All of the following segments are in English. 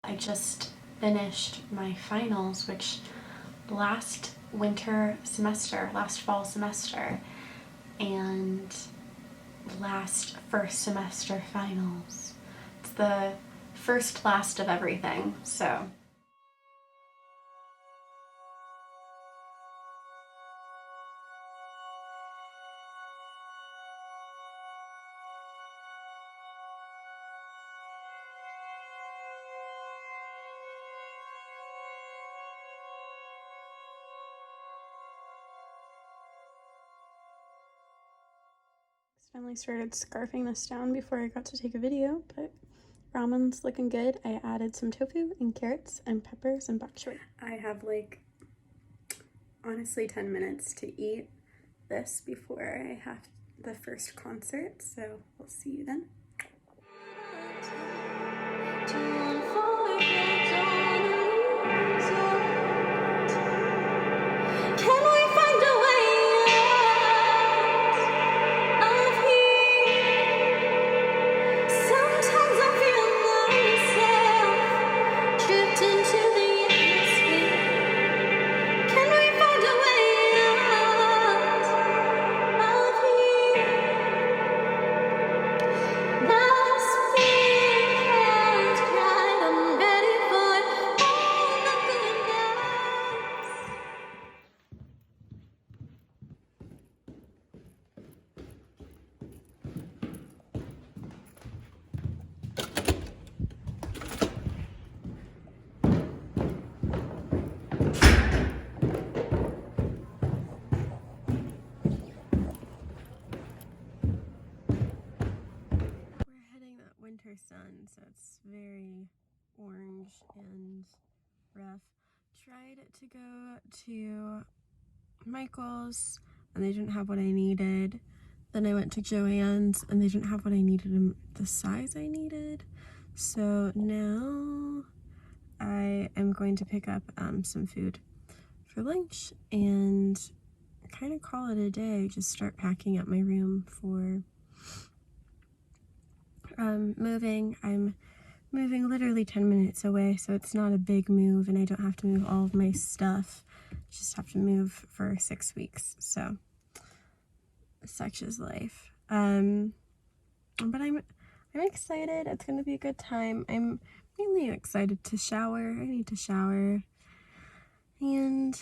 I just finished my finals, which last fall semester, and last first semester finals. It's the first last of everything, so. Finally started scarfing this down before I got to take a video, but ramen's looking good. I added some tofu and carrots and peppers and bok choy. I have like honestly 10 minutes to eat this before I have the first concert, so we'll see you then. Winter sun, so it's very orange and rough. Tried to go to Michael's and they didn't have what I needed. Then I went to Joann's and they didn't have what I needed in the size I needed. So now I am going to pick up some food for lunch and kind of call it a day. Just start packing up my room for moving. I'm moving literally 10 minutes away, so it's not a big move and I don't have to move all of my stuff. Just have to move for 6 weeks, so such is life. But I'm excited. It's gonna be a good time. I'm mainly excited to shower. I need to shower. And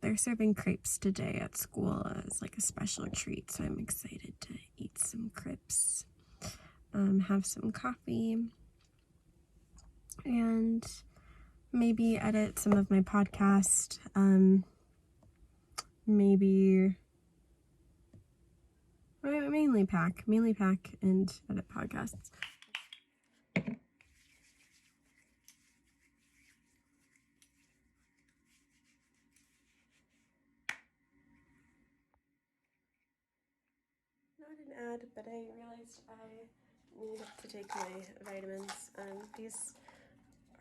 they're serving crepes today at school as like a special treat, so I'm excited to eat some crepes. Have some coffee, and maybe edit some of my podcast, maybe mainly pack and edit podcasts. Not an ad, but I realized I need to take my vitamins. These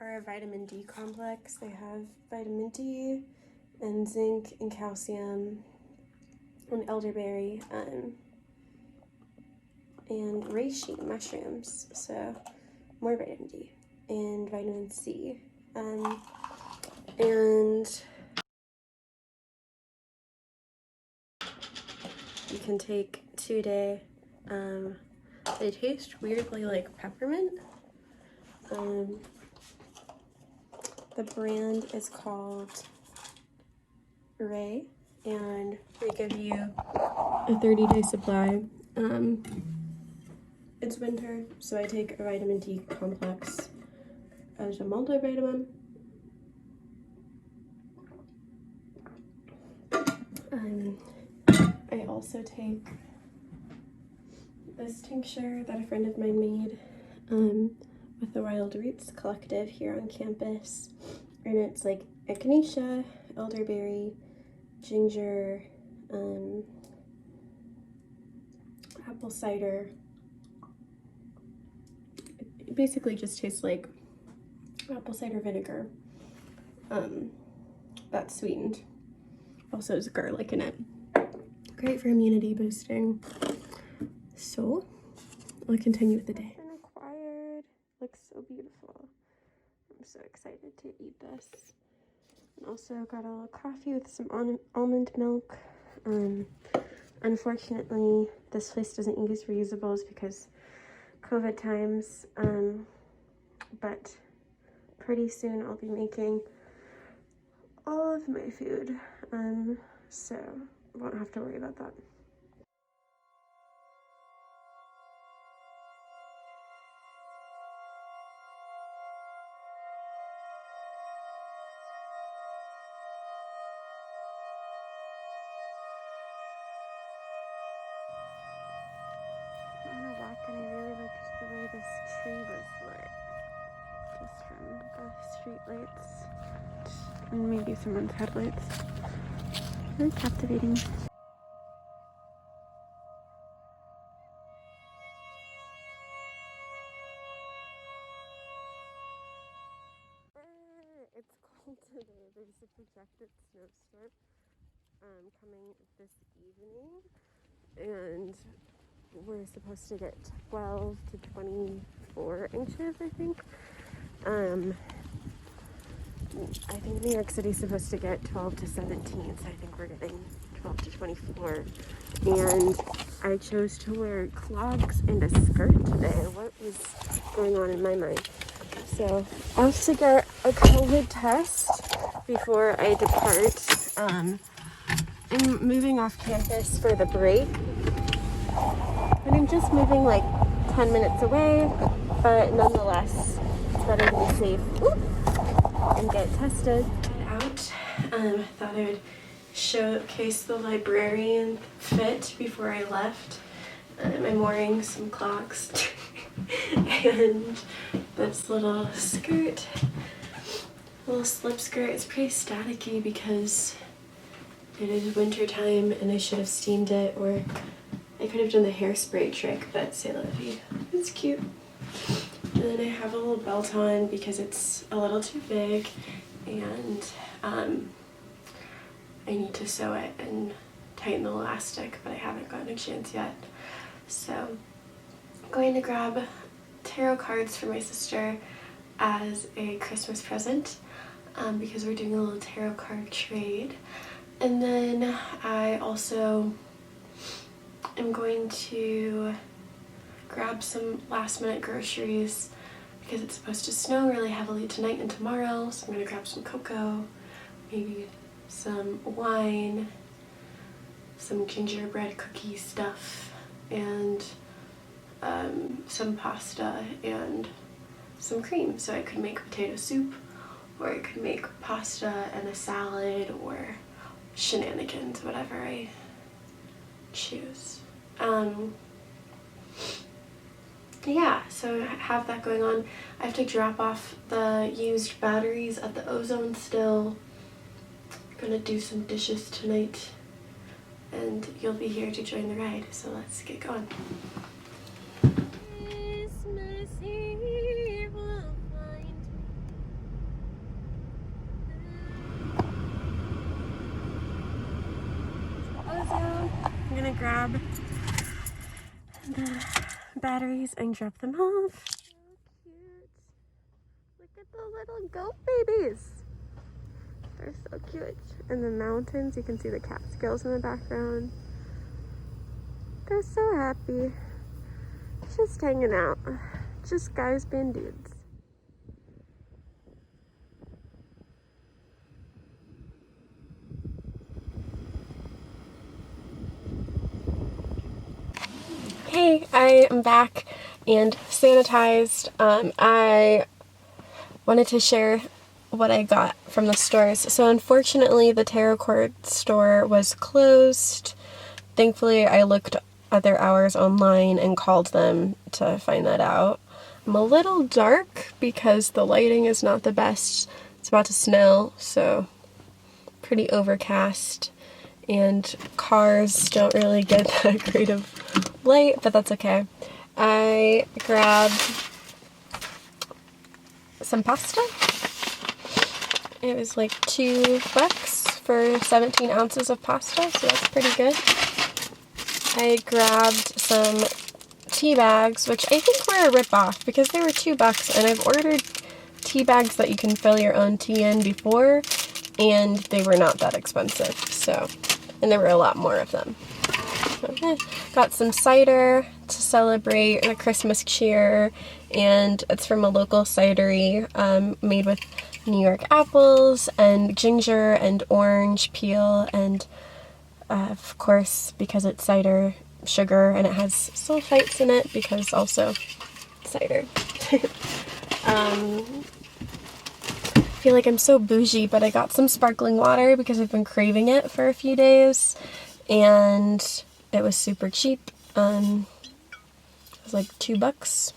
are a vitamin D complex. They have vitamin D and zinc and calcium and elderberry and reishi mushrooms, so more vitamin D and vitamin C, and you can take 2 a day. They taste weirdly like peppermint. The brand is called Ray, and they give you a 30-day supply. It's winter, so I take a vitamin D complex as a multivitamin. I also take this tincture that a friend of mine made with the Wild Roots Collective here on campus, and it's like echinacea, elderberry, ginger, apple cider. It basically just tastes like apple cider vinegar that's sweetened. Also has garlic in it. Great for immunity boosting. So I'll continue with the day. Acquired. Looks so beautiful. I'm so excited to eat this. And also got a little coffee with some almond milk. Unfortunately, this place doesn't use reusables because COVID times, but pretty soon I'll be making all of my food, so I won't have to worry about that. I'm on a walk and I really liked the way this tree was lit, just from the street lights and maybe someone's headlights. Very captivating. It's cold today. There's a projected snowstorm coming this evening, and we're supposed to get 12 to 24 inches, I think. I think New York City's supposed to get 12 to 17, so I think we're getting 12 to 24. And I chose to wear clogs and a skirt today. What was going on in my mind? So I have to get a COVID test before I depart. I'm moving off campus for the break. And I'm just moving like 10 minutes away, but nonetheless, it's better to be safe. And get tested. Out. Thought I would showcase the librarian fit before I left. I'm wearing some clogs and this little skirt, little slip skirt. It's pretty staticky because it is winter time and I should have steamed it, or I could have done the hairspray trick, but c'est la vie. It's cute. And then I have a little belt on because it's a little too big, and I need to sew it and tighten the elastic, but I haven't gotten a chance yet. So I'm going to grab tarot cards for my sister as a Christmas present, because we're doing a little tarot card trade. And then I also am going to grab some last minute groceries because it's supposed to snow really heavily tonight and tomorrow, so I'm going to grab some cocoa, maybe some wine, some gingerbread cookie stuff, and some pasta and some cream, so I could make potato soup, or I could make pasta and a salad, or shenanigans, whatever I choose. Yeah, so I have that going on. I have to drop off the used batteries at the Ozone still. I'm gonna do some dishes tonight, and you'll be here to join the ride, so let's get going. Christmas Eve will find me. Ozone. I'm gonna grab the batteries and drop them off. So cute. Look at the little goat babies. They're so cute. In the mountains, you can see the Catskills in the background. They're so happy. Just hanging out. Just guys being dudes. Hey, I am back and sanitized. I wanted to share what I got from the stores. So unfortunately, the tarot card store was closed. Thankfully, I looked other hours online and called them to find that out. I'm a little dark because the lighting is not the best. It's about to snow, so pretty overcast, and cars don't really get that great of light, but that's okay. I grabbed some pasta. It was like $2 for 17 ounces of pasta, so that's pretty good. I grabbed some tea bags, which I think were a rip-off because they were $2, and I've ordered tea bags that you can fill your own tea in before, and they were not that expensive, so, and there were a lot more of them. Okay. Got some cider to celebrate the Christmas cheer, and it's from a local cidery, made with New York apples and ginger and orange peel, and of course, because it's cider, sugar, and it has sulfites in it because also cider. I feel like I'm so bougie, but I got some sparkling water because I've been craving it for a few days, and it was super cheap. It was like $2,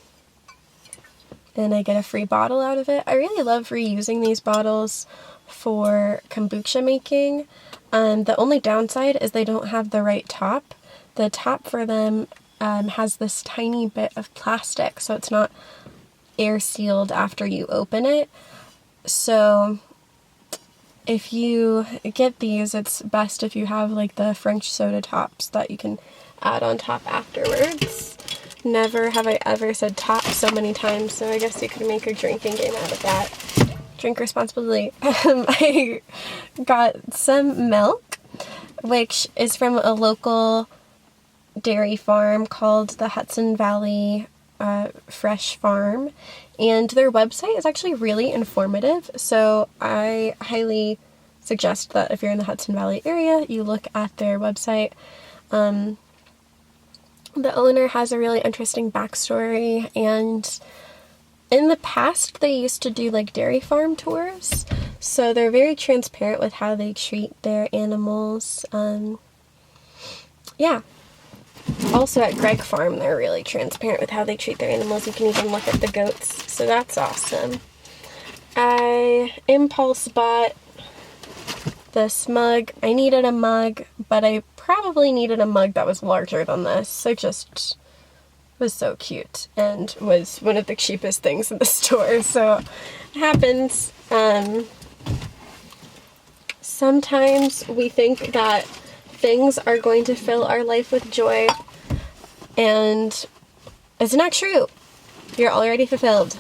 and I get a free bottle out of it. I really love reusing these bottles for kombucha making. The only downside is they don't have the right top. The top for them has this tiny bit of plastic, so it's not air sealed after you open it. So if you get these, it's best if you have like the French soda tops that you can add on top afterwards. Never have I ever said top so many times, so I guess you could make a drinking game out of that. Drink responsibly. I got some milk, which is from a local dairy farm called the Hudson Valley Fresh Farm, and their website is actually really informative, so I highly suggest that if you're in the Hudson Valley area, you look at their website. The owner has a really interesting backstory, and in the past they used to do like dairy farm tours, so they're very transparent with how they treat their animals. Yeah. Also at Greg Farm, they're really transparent with how they treat their animals. You can even look at the goats, so that's awesome. I impulse bought this mug. I needed a mug, but I probably needed a mug that was larger than this. It just was so cute and was one of the cheapest things in the store, so it happens. Sometimes we think that things are going to fill our life with joy, and it's not true. You're already fulfilled.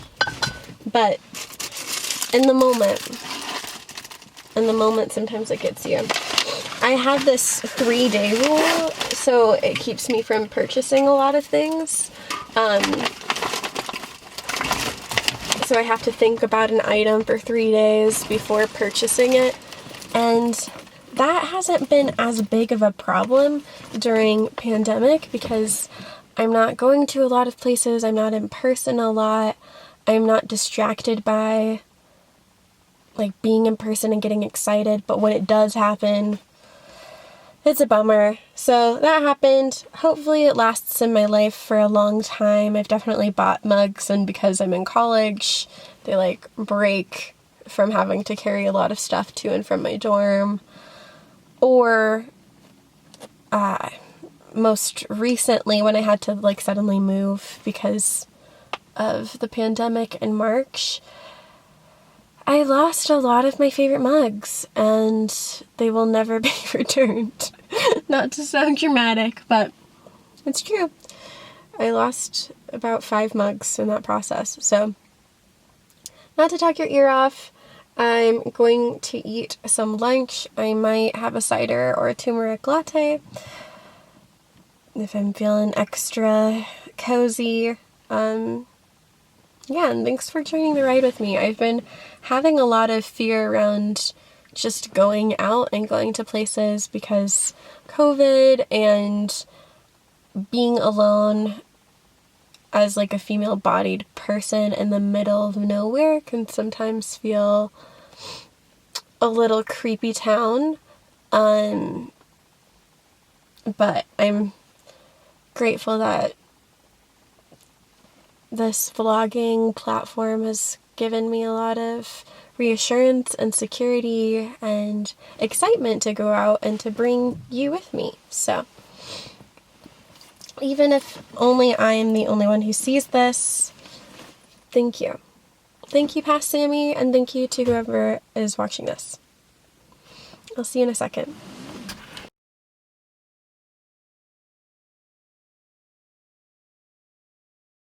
But in the moment sometimes it gets you. I have this 3-day rule, so it keeps me from purchasing a lot of things. So I have to think about an item for 3 days before purchasing it, and that hasn't been as big of a problem during pandemic because I'm not going to a lot of places, I'm not in person a lot, I'm not distracted by like being in person and getting excited, but when it does happen, it's a bummer. So that happened. Hopefully it lasts in my life for a long time. I've definitely bought mugs, and because I'm in college, they like break from having to carry a lot of stuff to and from my dorm. Or most recently when I had to like suddenly move because of the pandemic in March, I lost a lot of my favorite mugs, and they will never be returned. Not to sound dramatic, but it's true. I lost about 5 mugs in that process, so not to talk your ear off, I'm going to eat some lunch. I might have a cider or a turmeric latte if I'm feeling extra cozy. Yeah, and thanks for joining the ride with me. I've been having a lot of fear around just going out and going to places because COVID and being alone as like a female-bodied person in the middle of nowhere can sometimes feel a little creepy town. But I'm grateful that this vlogging platform has given me a lot of reassurance and security and excitement to go out and to bring you with me. So even if only I am the only one who sees this, thank you. Thank you, Past Sammy, and thank you to whoever is watching this. I'll see you in a second.